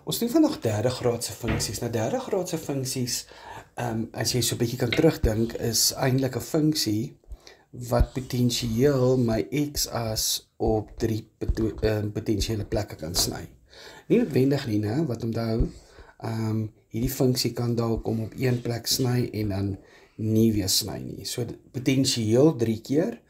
Ons doen vandag derde graadse funksies. Nou derde graadse funksies, as jy so 'n bietjie kan terugdink, is eintlik 'n funksie wat potensieel my x-as op 3 potensiële plekke kan sny. Nie noodwendig nie, né? Wat onthou, hierdie funksie kan dalk kom op een plek sny en dan nie weer sny nie. So potensieel 3 keer,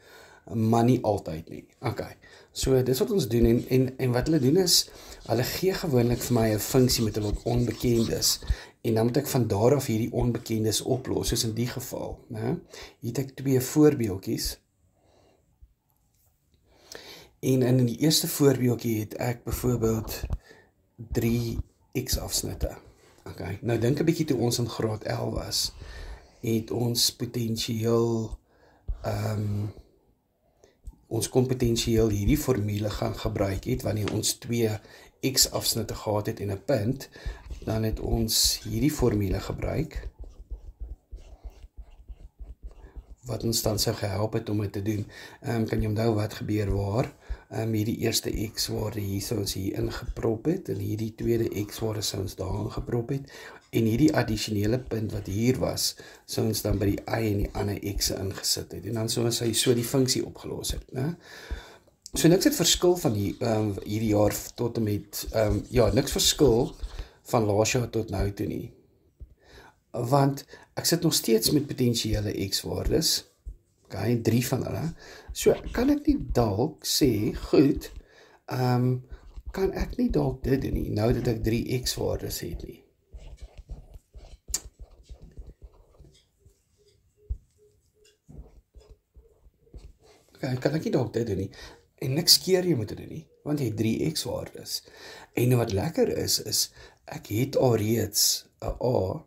maar nie altyd nie. Okay. So dis wat ons doen en wat hulle doen is, hulle gee gewoonlik vir my 'n funksie met 'n wat onbekendes en dan moet ek van daar af hierdie onbekendes oplos, soos in die geval, né? Hier het ek 2 voorbeeldjies. En in die eerste voorbeeldjie het ek byvoorbeeld 3 x-afsnitte. Okay. Nou dink 'n bietjie toe ons in graad 11 was, het ons potensieel ons kon potensieel hierdie formule gaan gebruik het, wanneer ons 2 x-afsnitte gehad het en 'n punt, dan het ons hierdie formule gebruik, wat ons dan sou gehelp het om dit te doen. Kan jy onthou wat gebeur waar? Hierdie eerste x-waarde hier sou ons hier ingeprop het, en hierdie tweede x-waarde sou ons daar ingeprop het, en hierdie addisionele punt wat hier was, sou ons dan by die y en die ander x'e ingesit het, en dan sou ons so die funksie opgelos het, né? So niks het verskil van hierdie jaar tot en met, niks verskil van laas jaar tot nou toe nie. Want ek sit nog steeds met potensiële x-waardes, okay, 3 van hulle, so kan ek nie dalk sê, goed, kan ek nie dalk dit doen nie, nou dat ek 3 x-waardes het nie. Okay, kan ek nie dalk dit doen nie, en niks keer jy moet dit doen nie, want jy het 3 x-waardes, en wat lekker is, ek het alreeds 'n a,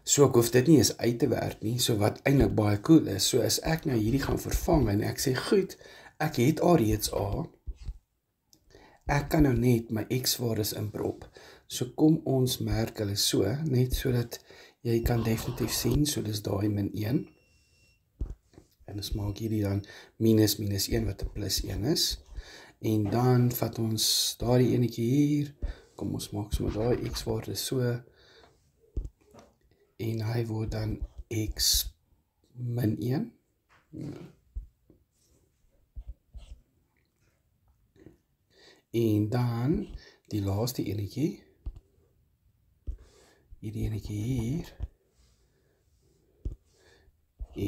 so ek hoef dit nie eens uit te werk nie, so wat eintlik baie cool is, so as ek nou hierdie gaan vervang, en ek sê, goed, ek het alreeds a, ek kan nou net my x-waardes inprop, so kom ons merk hulle so, net so dat jy kan definitief sien, so dis daai -1, en ons maak hierdie dan minus 1 wat 'n plus 1 is, en dan vat ons daardie enetjie hier, kom ons maak sommer daai x-waarde so, en hy word dan x -1, en dan die laaste enetjie, hierdie enetjie hier,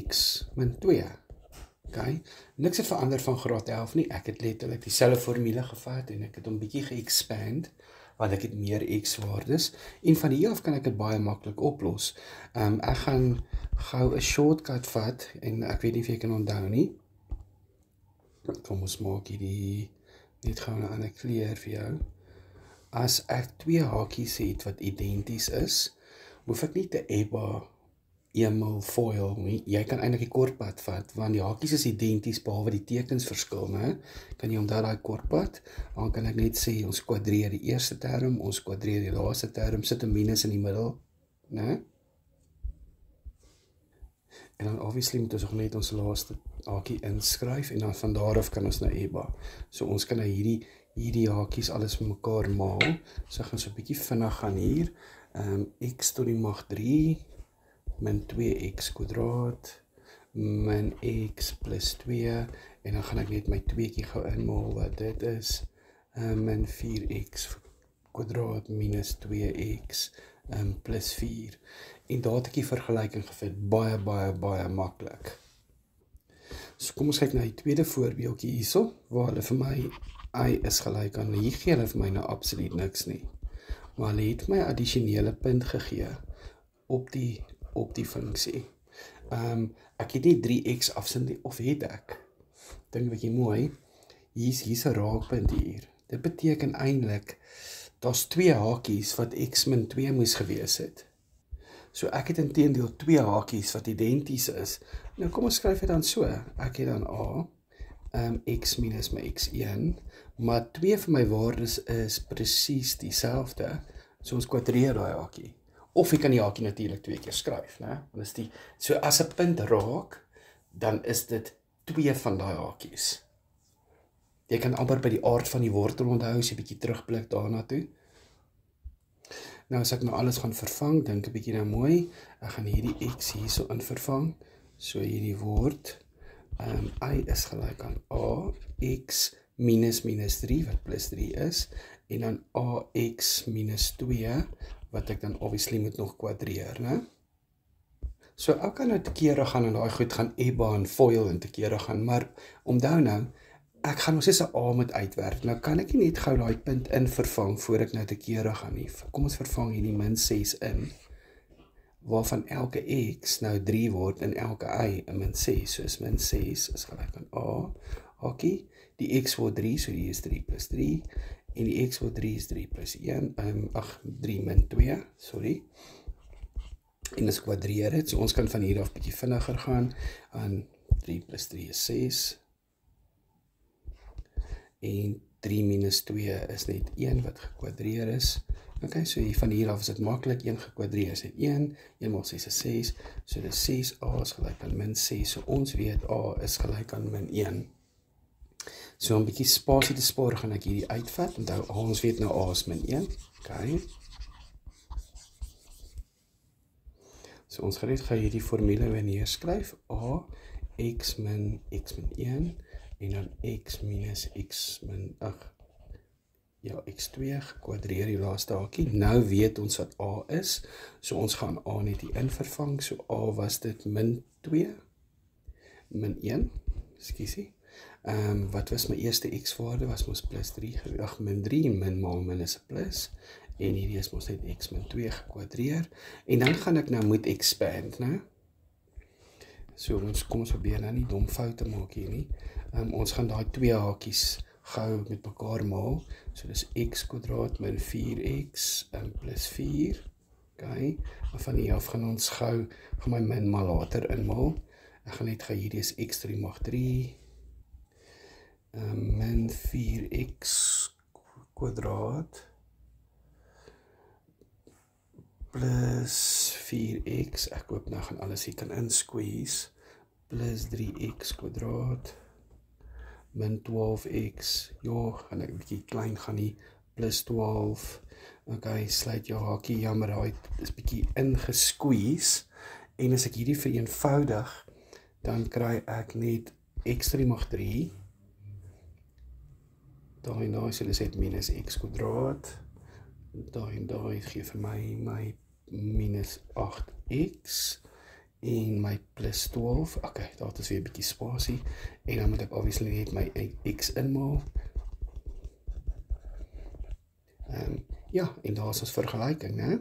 x -2, okay, niks het verander van graad 11 nie, ek het letterlik dieselfde formule gevat, en ek het hom bietjie ge-expand, want ek het meer x-waardes, en van hier af kan ek dit baie maklik oplos. Ek gaan gou 'n shortcut vat, en ek weet nie of jy kan onthou nie, kom ons maak hierdie, net gou 'n ander kleur vir jou. As ek 2 hakies het wat identies is, hoef ek nie te ebba, emel, foil nie, jy kan eintlik die kortpad vat, want die hakies is identies, behalwe die tekens verskil, né? Kan jy onthou daai kortpad? Dan kan ek net sê, ons kwadreer die eerste term, ons kwadreer die laaste term, sit 'n minus in die middel, né? En dan obviously moet ons ook net ons laaste hakie inskryf, en dan van daar af kan ons nou ebba. So ons kan nou hierdie hakies alles met mekaar maal, so gaan so 'n bietjie vinnig gaan hier, x tot die mag 3, min 2x kwadraat, min x plus 2, en dan gaan ek net my 2 gou inmaal wat dit is, min 4x kwadraat minus 2x plus 4. En daar het ek die vergelyking gevind, baie maklik. So kom ons kyk na die tweede voorbeeldjie hierso, waar hulle vir my y is gelyk aan, hier gee hulle vir my nou absoluut niks nie, maar hulle het my addisionele punt gegee op die funksie. Ek het nie 3x afsit, of het ek? Dink wat jy mooi, hier's 'n raakpunt hier. Dit beteken eintlik, daar's 2 hakies wat x min 2 moes gewees het. So ek het inteendeel 2 hakies wat identies is. Nou kom ons skryf dit dan so, ek het dan a, x minus my x1, maar 2 van my waardes is presies dieselfde, so ons kwadreer daai hakie. Of jy kan die hakie natuurlik 2 keer skryf, né? So as 'n punt raak, dan is dit 2 van daai hakies. Jy kan amper by die aard van die wortel onthou, as jy bietjie terugblik daarna toe. Nou as ek nou alles gaan vervang, dink 'n bietjie nou mooi, ek gaan hierdie x hierso in vervang, so hierdie word, y is gelyk aan ax minus 3, wat plus 3 is, en dan ax minus 2, wat ek dan obviously moet nog kwadreer, né? So ek kan nou te kere gaan en daai goed gaan EBA en FOIL en te kere gaan, maar onthou nou, ek gaan nog steeds 'n A moet uitwerk. Nou kan ek nie net gou daai punt in vervang voor ek nou te kere gaan nie. Kom ons vervang hierdie min 6 in, waarvan elke x nou 3 word en elke y 'n min 6. So is min 6 is gelyk aan A, hakie, die x word 3, so hier is 3 plus 3, en die x word 3 is 3 plus 1, 3 min 2, sorry. En as ek kwadreer het, so ons kan van hier af bietjie vinniger gaan, aan 3 plus 3 is 6, en 3 minus 2 is net 1 wat gekwadreer is. Ok, so van hier af is dit maklik, 1 gekwadreer is net 1, 1 maal 6 is 6, so dis 6a is gelyk aan min 6, so ons weet a is gelyk aan min 1. So om 'n bietjie spasie te spaar, gaan ek hierdie uitvat, onthou ons weet nou a is min 1, ok. So ons gaan net gou hierdie formule weer neerskryf, a, x min 1, en dan x minus x min, x2 gekwadreer die laaste hakie. Nou weet ons wat a is, so ons gaan a net hier in vervang, so a was dit min 2, min 1, skiesie. Wat was my eerste x-waarde, was ons plus 3, min 3, min maal min is 'n plus, en hierdie is ons net x min 2 gekwadreer, en dan gaan ek nou moet expand, né? So kom ons probeer nou nie dom foute maak hier nie. Ons gaan daai twee hakies gou met mekaar maal, so dis x kwadraat min 4x plus 4, ok, en van hier af gaan ons gou, gaan my min maar later inmaal, ek gaan net gou hierdie is x3 mag 3, min 4x kwadraat, plus 4x, ek hoop nou gaan alles hier kan insqueeze, plus 3x kwadraat, min 12x, ja, gaan ek 'n bietjie klein gaan nie, plus 12, ok, sluit jou hakie, jammer, hy is bietjie ingesqueeze, en as ek hierdie vereenvoudig, dan kry ek net x3 mag 3, daai en daai, so dis net minus x kwadraat, daai en daai gee vir my minus 8x, en my plus 12, ok, daar is weer 'n bietjie spasie, en dan moet ek obviously net my x inmaal. Ja, en daar is ons vergelyking, né?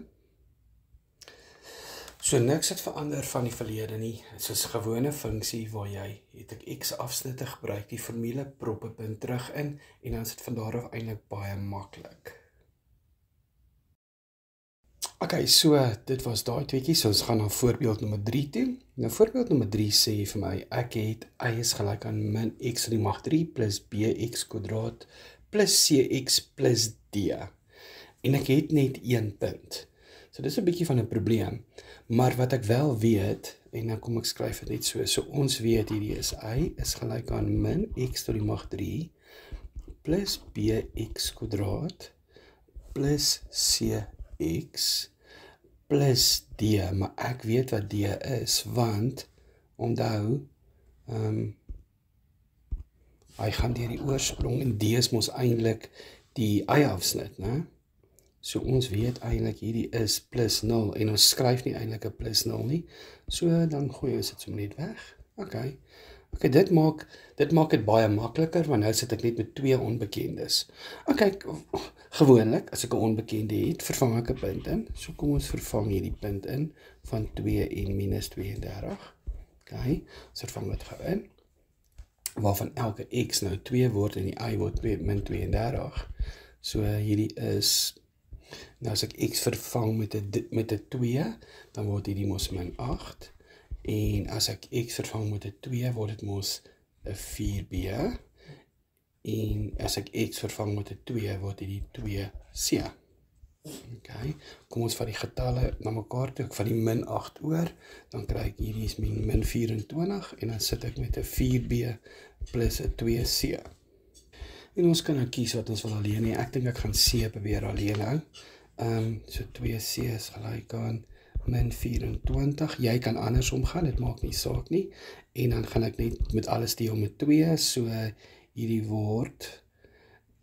So niks het verander van die verlede nie, dit is 'n gewone funksie waar jy, het ek x afsnitte gebruik, die formule prop 'n punt terug in, en dan is dit van daar af eintlik baie maklik. Ok, so dit was daai tweetjie, so ons gaan na voorbeeld nommer 3 toe. Nou voorbeeld nommer 3 sê vir my, ek het y is gelyk aan min x mag 3 plus bx kwadraat plus cx plus d. En ek het net 1 punt. So dis 'n bietjie van 'n probleem. Maar wat ek wel weet, en nou kom ek skryf dit net so, so ons weet hierdie is y is gelyk aan min x mag 3 plus bx kwadraat plus cx plus d, maar ek weet wat d is, want, onthou, hy gaan deur die oorsprong, en d is mos eintlik die y-afsnit, né? So ons weet eintlik hierdie is plus 0, en ons skryf nie eintlik 'n plus 0 nie, so dan gooi ons dit sommer net weg, ok, dit maak dit baie makliker, want nou sit ek net met 2 onbekendes. Ok, gewoonlik, as ek 'n onbekende het, vervang ek 'n punt in, so kom ons vervang hierdie punt in, van 2 en minus 32, ok, ons vervang dit gou in, waarvan elke x nou 2 word, en die y word min 32, so hierdie is, nou as ek x vervang met 'n 2, dan word hierdie mos min 8, en as ek x vervang met 'n 2, word dit mos 'n 4b, en as ek x vervang met 'n 2, word hierdie 2c. Ok, kom ons vat die getalle na mekaar toe, ek vat die min 8 oor, dan kry ek hierdie is min 24, en dan sit ek met 'n 4b plus 'n 2c. En ons kan nou kies wat ons wil alleen hê. Ek dink ek gaan C probeer alleen hou. So 2C is gelyk aan min 24. Jy kan andersom gaan, dit maak nie saak nie. En dan gaan ek net met alles deel met 2, so hierdie word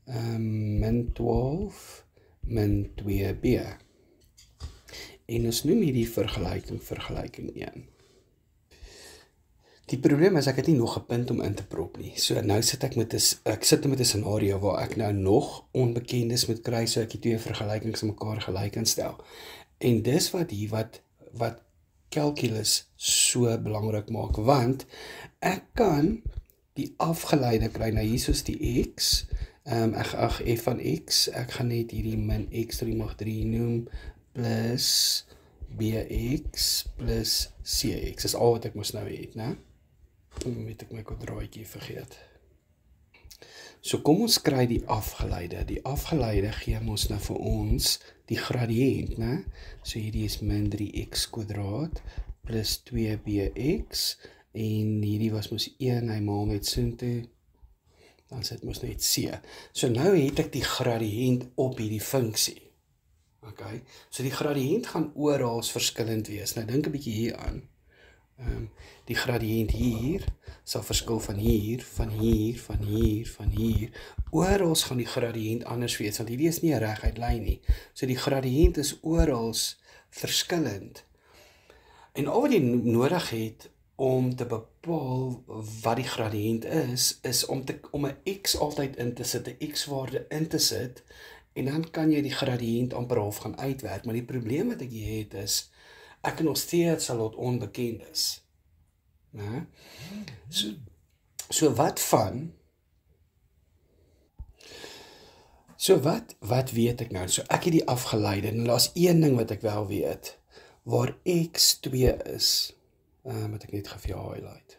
min 12 min 2B. En ons noem hierdie vergelyking 1. Die probleem is ek het nie nog 'n punt om in te prop nie. So nou sit ek met 'n scenario waar ek nou nog onbekendes moet kry, so ek die twee vergelykings mekaar gelyk instel. En dis wat calculus so belangrik maak, want ek kan die afgeleide kry. Nou hier is die x, f van x, ek gaan net hierdie min x3 mag 3 noem, plus bx plus cx, is al wat ek moes nou het, né? Het ek my kwadraatjie vergeet. So kom ons kry die afgeleide. Die afgeleide gee ons nou vir ons die gradiënt, né? So hierdie is min 3x kwadraat plus 2bx en hierdie was mos 1, hy maal met soontoe, dan sit mos net c. So nou het ek die gradiënt op hierdie funksie. Okay, so die gradiënt gaan oral verskillend wees. Nou dink 'n bietjie hier aan. Die gradiënt hier sal verskil van hier, van hier, van hier, van hier. Oral gaan die gradiënt anders wees, want hierdie is nie 'n reguit lyn nie. So die gradiënt is oral verskillend. En al wat jy nodig het om te bepaal wat die gradiënt is om 'n x altyd in te sit, 'n x-waarde in te sit, en dan kan jy die gradiënt amper half gaan uitwerk. Maar die probleem wat ek hier het is, ek kan nog steeds 'n lot onbekendes. Nee? So wat weet ek nou? So ek het die afgeleide, en daar's een ding wat ek wel weet, waar x2 is, wat ek net vir jou highlight.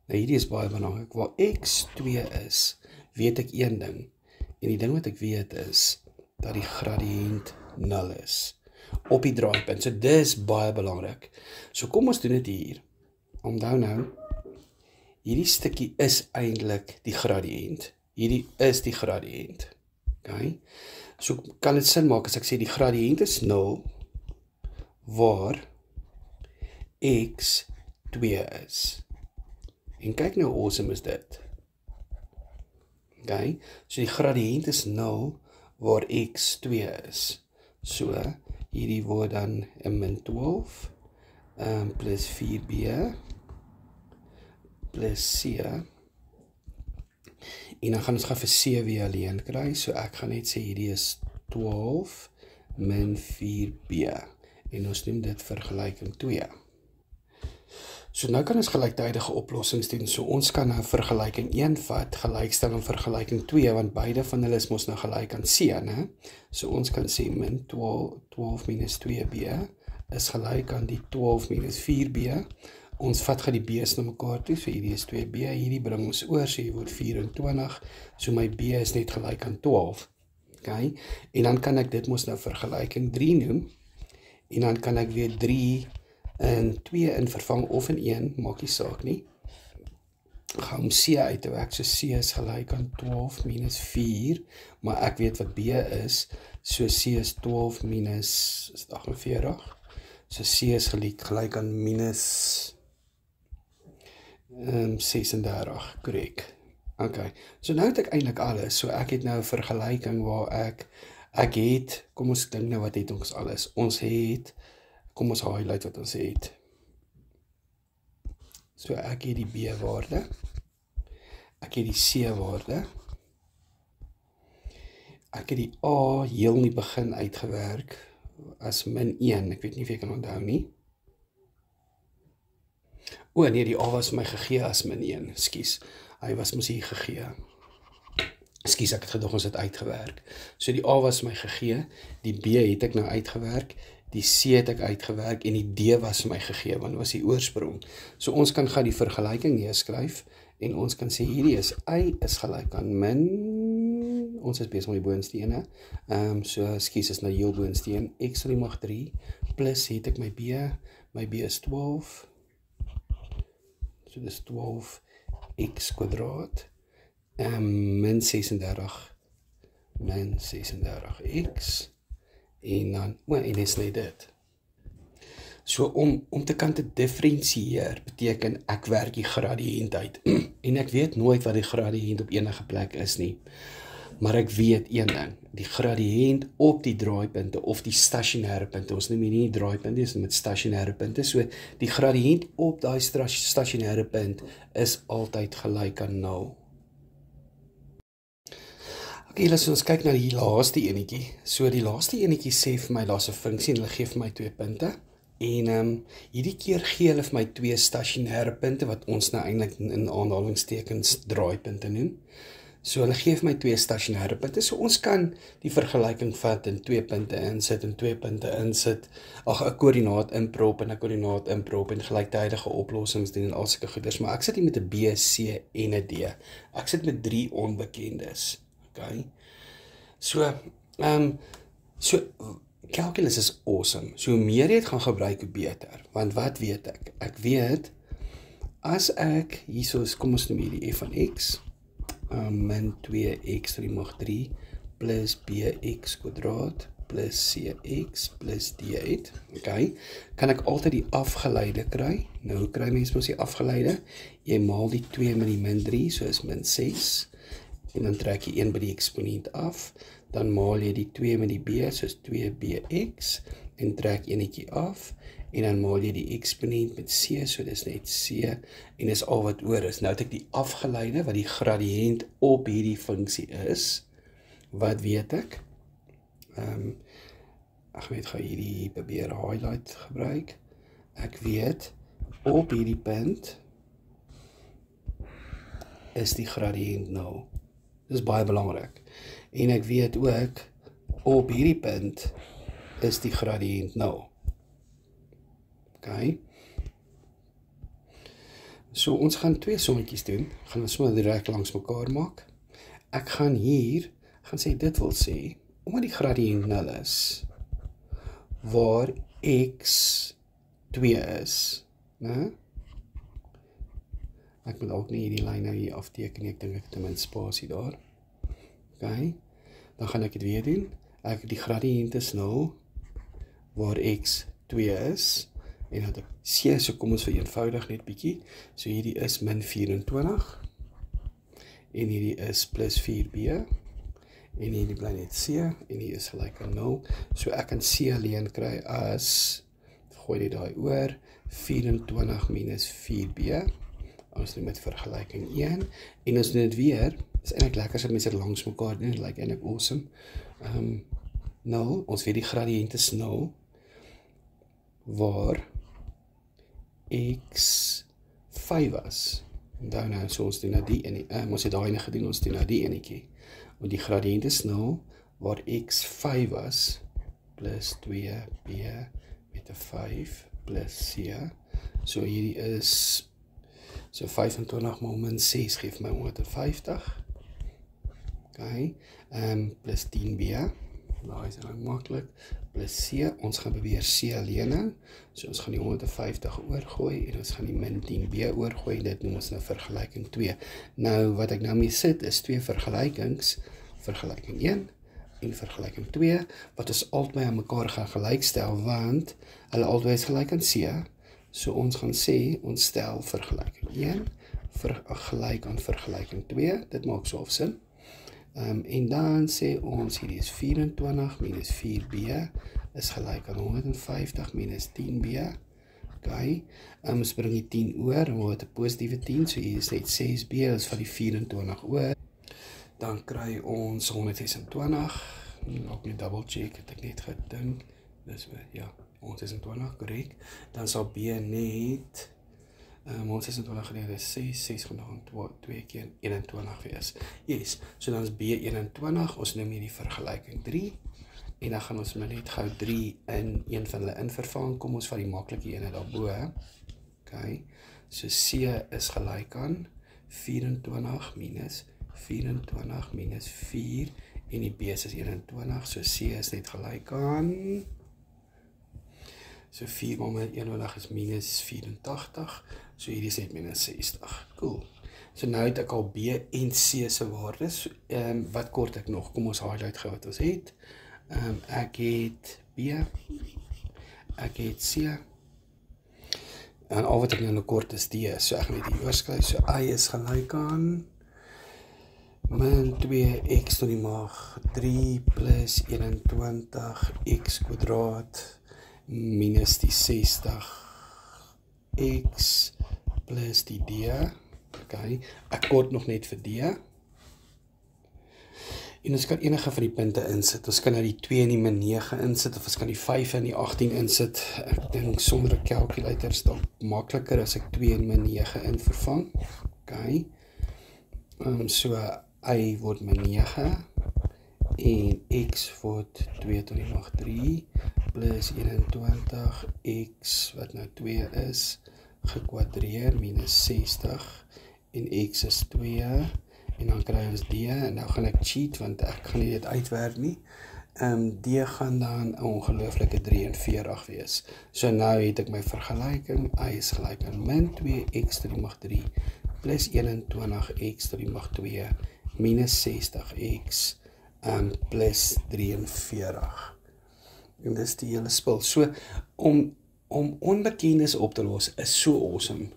Nou hierdie is baie belangrik, waar x2 is, weet ek een ding, en die ding wat ek weet is, dat die gradiënt 0 is, op die draaipunt. So dis baie belangrik. So kom ons doen dit hier. Onthou nou, hierdie stukkie is eintlik die gradiënt. Hierdie is die gradiënt. Okay? So kan dit sin maak as ek sê die gradiënt is 0, waar x 2 is. En kyk nou hoe awesome is dit. Okay? So die gradiënt is 0, waar x 2 is. So hierdie word dan 'n min 12 plus 4b plus c. En dan gaan ons gaan vir c weer alleen kry. So ek gaan net sê hierdie is 12 min 4b. En ons noem dit vergelyking 2. So nou kan ons gelyktydige oplossings doen. So ons kan nou vergelyking 1 vat, gelykstel aan vergelyking 2, want beide van hulle is mos nou gelyk aan c, né? So ons kan sê min 12 minus 2b is gelyk aan die 12 minus 4b. Ons vat gaan die b's na mekaar toe, so hierdie is 2b, hierdie bring ons oor, so hier word 24, so my b is net gelyk aan 12. Okay? En dan kan ek dit mos nou vergelyking 3 noem, en dan kan ek weer 3 in 2 in vervang of in 1, maak nie saak nie. Gaan om c uit te werk, so c is gelyk aan 12 minus 4, maar ek weet wat b is, so c is 12 minus 48, so c is gelyk aan minus 36, korrek. Okay, so nou het ek eintlik alles, so ek het nou 'n vergelyking waar ek het, kom ons dink nou wat het ons alles, ons het, kom ons highlight wat ons het. So ek het die b-waarde, ek het die c-waarde, ek het die a heel in die begin uitgewerk as min 1, ek weet nie of jy kan onthou nie. O nee, die a was my gegee as min 1, ekskuus, hy was mos hier gegee. Ekskuus, ek het gedog ons het uitgewerk. So die a was my gegee, die b het ek nou uitgewerk, die c het ek uitgewerk en die d was my gegee, want was die oorsprong. So ons kan gaan die vergelyking neerskryf en ons kan sê hierdie is y is gelyk aan min, ons is besig met die boonste ene, so ekskuus is nou heel boonste een, x3 mag 3, plus het ek my b is 12, so dis 12 x kwadraat, min 36 x, en dan, en dis net dit. So om te kan te differensieer, beteken ek werk die gradiënt uit, en ek weet nooit wat die gradiënt op enige plek is nie, maar ek weet een ding, die gradiënt op die draaipunte, of die stasionêre punte, ons noem nie draaipunte, ons noem dit stasionêre punte, so die gradiënt op daai stasionêre punt, is altyd gelyk aan 0. Okay, laat ons kyk na die laaste enetjie. So die laaste enetjie sê vir my, daar's 'n funksie en hulle gee vir my 2 punte. En hierdie keer gee hulle vir my 2 stasionêre punte, wat ons nou eintlik in aanhalingstekens draaipunte noem. So hulle gee vir my 2 stasionêre punte. So ons kan die vergelyking vat en 2 punte insit en 2 punte insit. 'n koördinaat inprop en 'n koördinaat inprop en gelyktydige oplossings doen en al sulke goeders. Maar ek sit hier met 'n B, C en 'n D. Ek sit met 3 onbekendes. Okay. So calculus is awesome. So hoe meer jy dit gaan gebruik, hoe beter. Want wat weet ek? Ek weet, as ek, hierso is, kom ons noem hierdie f van x, min 2x to die mag 3, plus bx kwadraat, plus cx, plus d8, okay, kan ek altyd die afgeleide kry. Nou, hoe kry mens mos die afgeleide? Jy maal die 2 met die min 3, so is min 6, en dan trek jy 1 by die eksponent af, dan maal jy die 2 met die b, soos 2bx, en trek enetjie af, en dan maal jy die eksponent met c, so dis net c, en dis al wat oor is. Nou het ek die afgeleide, wat die gradiënt op hierdie funksie is. Wat weet ek? Ek weet, gaan hierdie probeer highlight gebruik. Ek weet, op hierdie punt is die gradiënt 0. Dis baie belangrik. En ek weet ook, op hierdie punt is die gradiënt 0. Okay. So ons gaan 2 sommetjies doen. Gaan ons sommer direk langs mekaar maak. Ek gaan hier, gaan sê, dit wil sê, omdat die gradiënt 0 is, waar x 2 is, né? Ek moet ook nie hierdie lyn nou hier afteken nie, ek dink ek het ten minste spasie daar. Okay, dan gaan ek dit weer doen. Die gradiënt is 0, waar x 2 is, en dan c, so kom ons vereenvoudig net bietjie. So hierdie is min 24, en hierdie is plus 4b, en hierdie bly net c, en hier is gelyk aan 0. So ek kan c alleen kry as, gooi dit daai oor, 24 minus 4b, ons doen met vergelyking 1, en ons doen dit weer, is eintlik lekker as mense dit langs mekaar doen, like eintlik awesome. 0, ons weet die gradiënt is 0, waar x 5 was. Onthou nou, so ons doen nou die enetjie, ons het daai ene gedoen, ons doen nou die enetjie. Want die gradiënt is 0, waar x 5 was, plus 2b met 'n 5, plus c. So hierdie is, so 25 maal min 6 geef my 150. Okay, plus 10b, daai is nou maklik, plus c, ons gaan beweer c alleen nou, so ons gaan die 150 oorgooi, en ons gaan die min 10b oorgooi, dit noem ons nou vergelyking 2. Nou, wat ek nou mee sit, is 2 vergelykings, vergelyking 1, en vergelyking 2, wat ons altyd aan mekaar gaan gelykstel, want hulle altyd is gelyk aan c, so ons gaan sê, ons stel vergelyking 1, gelyk aan vergelyking 2, dit maak so sin. En dan sê ons, hierdie is 24 minus 4b, is gelyk aan 150 minus 10b, okay, ons bring die 10 oor, en we het 'n positiewe 10, so hier is net 6b, is van die 24 oor, dan kry ons 126, ook net double check, het ek net gedink, dis ja, 126, korrek, dan sal b net, 126 gedeeld is 6 gaan dan 2 keer 21 wees. Yes, so dan is b 21, ons neem hier die vergelyking 3, en dan gaan ons net gou 3 in een van hulle invervang, kom ons van die maklike ene daarbo, okay, so c is gelyk aan 24 minus 4, en die b is 21, so c is net gelyk aan, so 4 maal 21 is minus 84, so hierdie is net minus 60, cool. So nou het ek al B en C se waardes. Wat kort ek nog? Kom ons highlight gou wat ons het. Ek het B, ek het C, en al wat ek nou kort is D, so ek gaan net hier oorskryf, so y is gelyk aan min 2x tot die mag 3 plus 21 x kwadraat minus die 60 x plus die d. Okay. Ek kort nog net vir d. En ons kan enige van die punte insit. Ons kan nou die 2 in die min 9 insit, of ons kan die 5 in die 18 insit. Ek dink sonder 'n calculator is dit makliker as ek 2 in min 9 in vervang. Okay. So y word min 9 en x word 2 tot die mag 3 plus 21 x wat nou 2 is gekwadreer minus 60 en x is 2 en dan kry ons d en nou gaan ek cheat want ek gaan nie dit uitwerk nie. D gaan dan 'n ongelooflike 43 wees. So nou het ek my vergelyking, y is gelyk aan min 2x tot die mag 3 plus 21x tot die mag 2 minus 60x plus 43. En dis die hele spul. So, om onbekendes op te los is so awesome.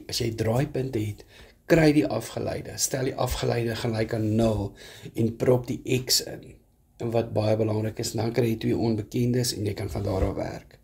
As jy draaipunte het, kry die afgeleide. Stel die afgeleide gelyk aan 0 en prop die x in. En wat baie belangrik is, dan kry jy 2 onbekendes en jy kan van daar af werk.